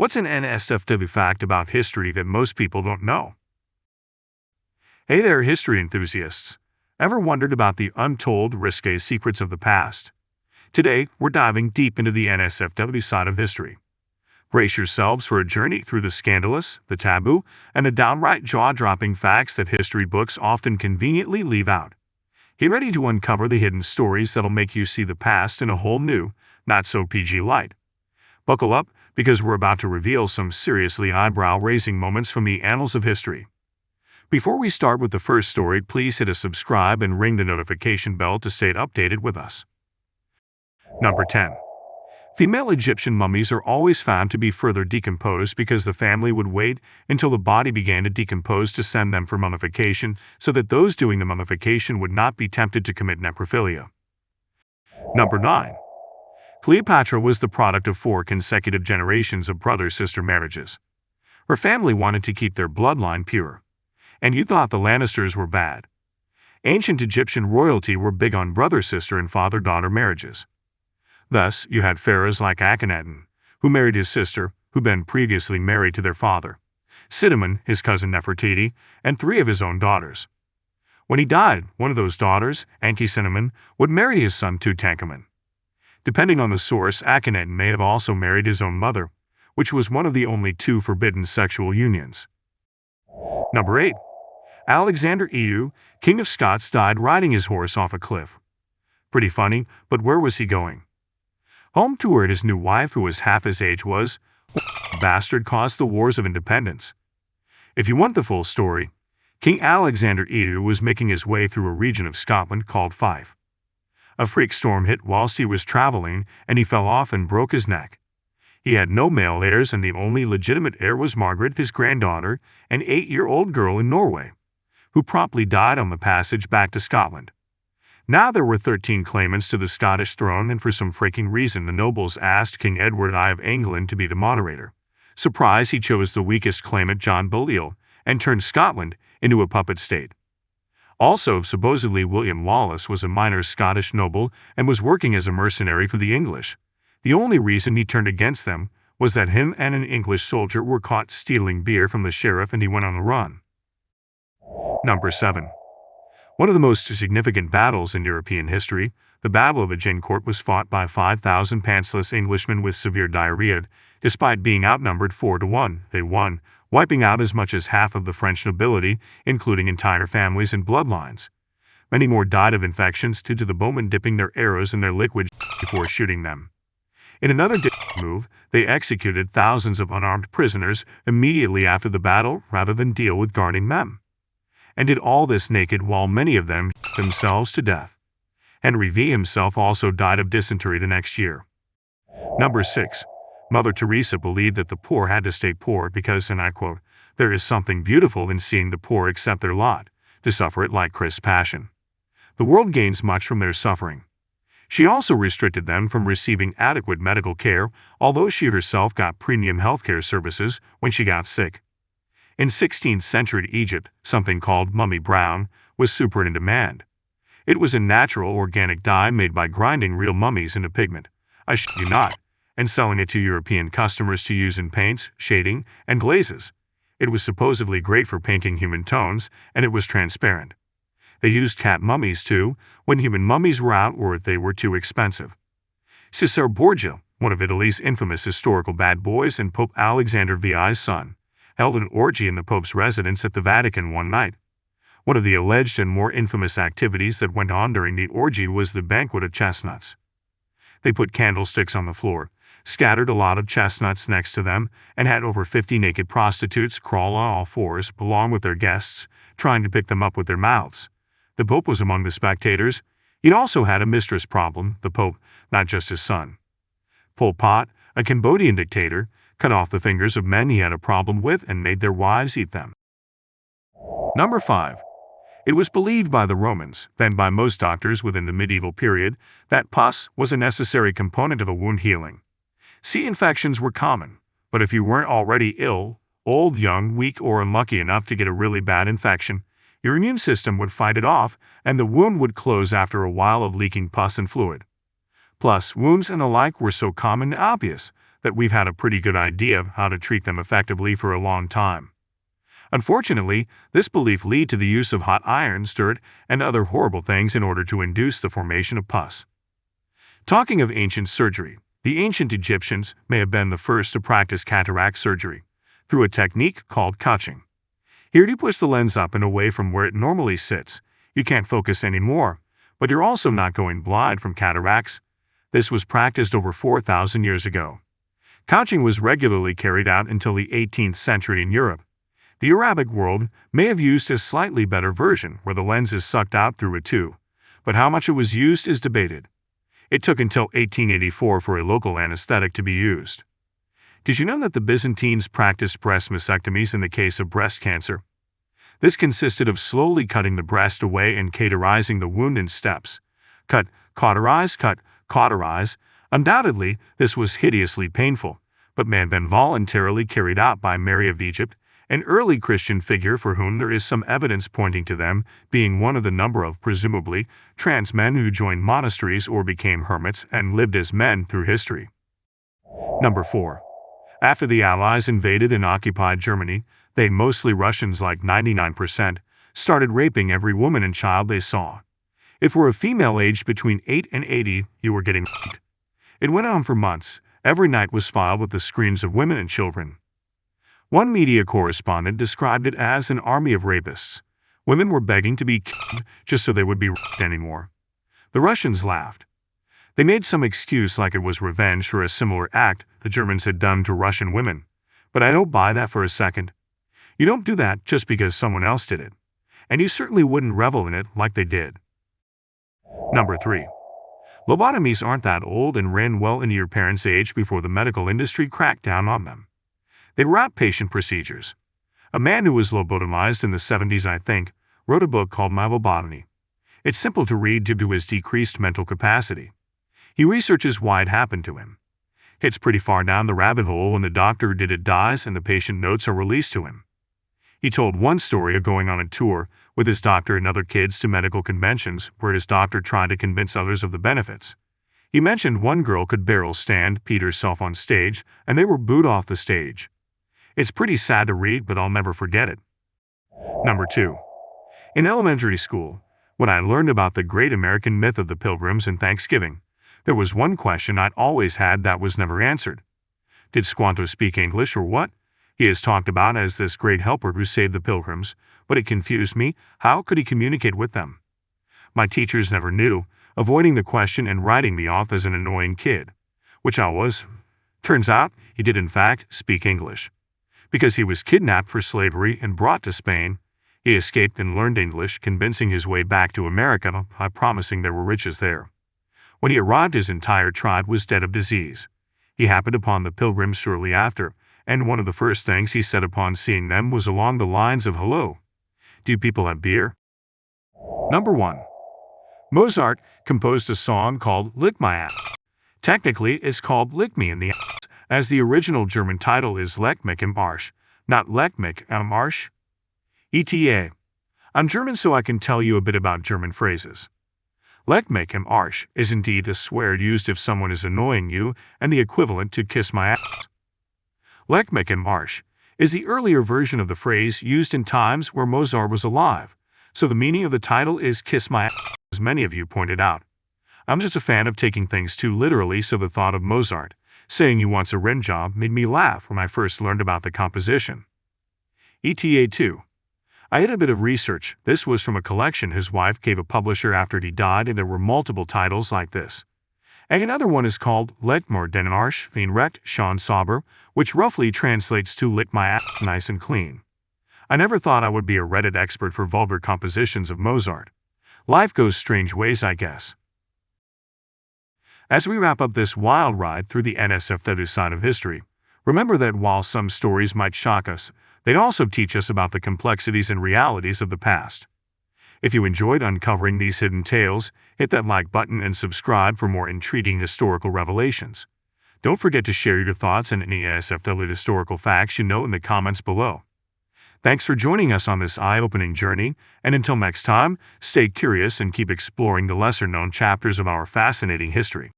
What's an NSFW fact about history that most people don't know? Hey there, history enthusiasts. Ever wondered about the untold, risque secrets of the past? Today, we're diving deep into the NSFW side of history. Brace yourselves for a journey through the scandalous, the taboo, and the downright jaw-dropping facts that history books often conveniently leave out. Get ready to uncover the hidden stories that'll make you see the past in a whole new, not-so-PG light. Buckle up, because we're about to reveal some seriously eyebrow-raising moments from the annals of history. Before we start with the first story, please hit a subscribe and ring the notification bell to stay updated with us. Number 10. Female Egyptian mummies are always found to be further decomposed because the family would wait until the body began to decompose to send them for mummification so that those doing the mummification would not be tempted to commit necrophilia. Number 9. Cleopatra was the product of 4 consecutive generations of brother-sister marriages. Her family wanted to keep their bloodline pure. And you thought the Lannisters were bad. Ancient Egyptian royalty were big on brother-sister and father-daughter marriages. Thus, you had pharaohs like Akhenaten, who married his sister, who'd been previously married to their father, Cinnamon, his cousin Nefertiti, and 3 of his own daughters. When he died, one of those daughters, Cinnamon, would marry his son Tutankhamun. Depending on the source, Akhenaten may have also married his own mother, which was one of the only 2 forbidden sexual unions. Number 8. Alexander EU, King of Scots, died riding his horse off a cliff. Pretty funny, but where was he going? Home to where his new wife, who was half his age, was. Bastard caused the Wars of Independence. If you want the full story, King Alexander EU was making his way through a region of Scotland called Fife. A freak storm hit whilst he was traveling, and he fell off and broke his neck. He had no male heirs, and the only legitimate heir was Margaret, his granddaughter, an 8-year-old girl in Norway, who promptly died on the passage back to Scotland. Now there were 13 claimants to the Scottish throne, and for some freaking reason the nobles asked King Edward I of England to be the moderator. Surprise, he chose the weakest claimant, John Balliol, and turned Scotland into a puppet state. Also, supposedly William Wallace was a minor Scottish noble and was working as a mercenary for the English. The only reason he turned against them was that him and an English soldier were caught stealing beer from the sheriff, and he went on the run. Number 7. One of the most significant battles in European history, the Battle of Agincourt, was fought by 5,000 pantsless Englishmen with severe diarrhea. Despite being outnumbered 4-1, they won, wiping out as much as half of the French nobility, including entire families and bloodlines. Many more died of infections due to the bowmen dipping their arrows in their liquid before shooting them. In another move, they executed thousands of unarmed prisoners immediately after the battle rather than deal with guarding them. And did all this naked while many of them themselves to death. Henry V himself also died of dysentery the next year. Number 6. Mother Teresa believed that the poor had to stay poor because, and I quote, "there is something beautiful in seeing the poor accept their lot, to suffer it like Christ's passion. The world gains much from their suffering." She also restricted them from receiving adequate medical care, although she herself got premium healthcare services when she got sick. In 16th century Egypt, something called mummy brown was super in demand. It was a natural organic dye made by grinding real mummies into pigment, I shit you not, and selling it to European customers to use in paints, shading, and glazes. It was supposedly great for painting human tones, and it was transparent. They used cat mummies too, when human mummies were out or if they were too expensive. Cesare Borgia, one of Italy's infamous historical bad boys and Pope Alexander VI's son, held an orgy in the Pope's residence at the Vatican one night. One of the alleged and more infamous activities that went on during the orgy was the banquet of chestnuts. They put candlesticks on the floor, scattered a lot of chestnuts next to them, and had over 50 naked prostitutes crawl on all fours along with their guests, trying to pick them up with their mouths. The Pope was among the spectators. He'd also had a mistress problem, the Pope, not just his son. Pol Pot, a Cambodian dictator, cut off the fingers of men he had a problem with and made their wives eat them. Number 5. It was believed by the Romans, then by most doctors within the medieval period, that pus was a necessary component of a wound healing. See, infections were common, but if you weren't already ill, old, young, weak, or unlucky enough to get a really bad infection, your immune system would fight it off, and the wound would close after a while of leaking pus and fluid. Plus, wounds and the like were so common and obvious that we've had a pretty good idea of how to treat them effectively for a long time. Unfortunately, this belief led to the use of hot irons, dirt, and other horrible things in order to induce the formation of pus. Talking of ancient surgery, the ancient Egyptians may have been the first to practice cataract surgery through a technique called couching. Here you push the lens up and away from where it normally sits. You can't focus anymore, but you're also not going blind from cataracts. This was practiced over 4,000 years ago. Couching was regularly carried out until the 18th century in Europe. The Arabic world may have used a slightly better version where the lens is sucked out through a tube, but how much it was used is debated. It took until 1884 for a local anesthetic to be used. Did you know that the Byzantines practiced breast mastectomies in the case of breast cancer? This consisted of slowly cutting the breast away and cauterizing the wound in steps. Cut, cauterize, cut, cauterize. Undoubtedly, this was hideously painful, but may have been voluntarily carried out by Mary of Egypt, an early Christian figure for whom there is some evidence pointing to them being one of the number of, presumably, trans men who joined monasteries or became hermits and lived as men through history. Number 4. After the Allies invaded and occupied Germany, they, mostly Russians like 99%, started raping every woman and child they saw. If you were a female aged between 8 and 80, you were getting raped. It went on for months. Every night was filed with the screams of women and children. One media correspondent described it as an army of rapists. Women were begging to be killed just so they would be raped anymore. The Russians laughed. They made some excuse like it was revenge for a similar act the Germans had done to Russian women. But I don't buy that for a second. You don't do that just because someone else did it. And you certainly wouldn't revel in it like they did. Number 3. Lobotomies aren't that old and ran well into your parents' age before the medical industry cracked down on them. They were outpatient procedures. A man who was lobotomized in the 70s, I think, wrote a book called My Lobotomy. It's simple to read due to his decreased mental capacity. He researches why it happened to him. It's pretty far down the rabbit hole when the doctor who did it dies and the patient notes are released to him. He told one story of going on a tour with his doctor and other kids to medical conventions where his doctor tried to convince others of the benefits. He mentioned one girl could barrel stand, peed herself on stage, and they were booed off the stage. It's pretty sad to read, but I'll never forget it. Number 2. In elementary school, when I learned about the great American myth of the Pilgrims and Thanksgiving, there was one question I'd always had that was never answered. Did Squanto speak English or what? He is talked about as this great helper who saved the Pilgrims, but it confused me. How could he communicate with them? My teachers never knew, avoiding the question and writing me off as an annoying kid, which I was. Turns out, he did in fact speak English. Because he was kidnapped for slavery and brought to Spain, he escaped and learned English, convincing his way back to America by promising there were riches there. When he arrived, his entire tribe was dead of disease. He happened upon the Pilgrims shortly after, and one of the first things he said upon seeing them was along the lines of, "Hello, do people have beer?" Number 1. Mozart composed a song called Lick My Ass. Technically, it's called Lick Me in the Ass, as the original German title is Leck mich im Arsch, not Leck mich am Arsch. ETA. I'm German, so I can tell you a bit about German phrases. Leck mich im Arsch is indeed a swear used if someone is annoying you, and the equivalent to kiss my ass. Leck mich im Arsch is the earlier version of the phrase used in times where Mozart was alive, so the meaning of the title is kiss my ass, as many of you pointed out. I'm just a fan of taking things too literally, so the thought of Mozart saying he wants a rim job made me laugh when I first learned about the composition. ETA 2. I did a bit of research. This was from a collection his wife gave a publisher after he died, and there were multiple titles like this. And another one is called Leck mir den Arsch fein recht schön sauber, which roughly translates to lick my ass nice and clean. I never thought I would be a Reddit expert for vulgar compositions of Mozart. Life goes strange ways, I guess. As we wrap up this wild ride through the NSFW side of history, remember that while some stories might shock us, they also teach us about the complexities and realities of the past. If you enjoyed uncovering these hidden tales, hit that like button and subscribe for more intriguing historical revelations. Don't forget to share your thoughts and any NSFW historical facts you know in the comments below. Thanks for joining us on this eye-opening journey, and until next time, stay curious and keep exploring the lesser-known chapters of our fascinating history.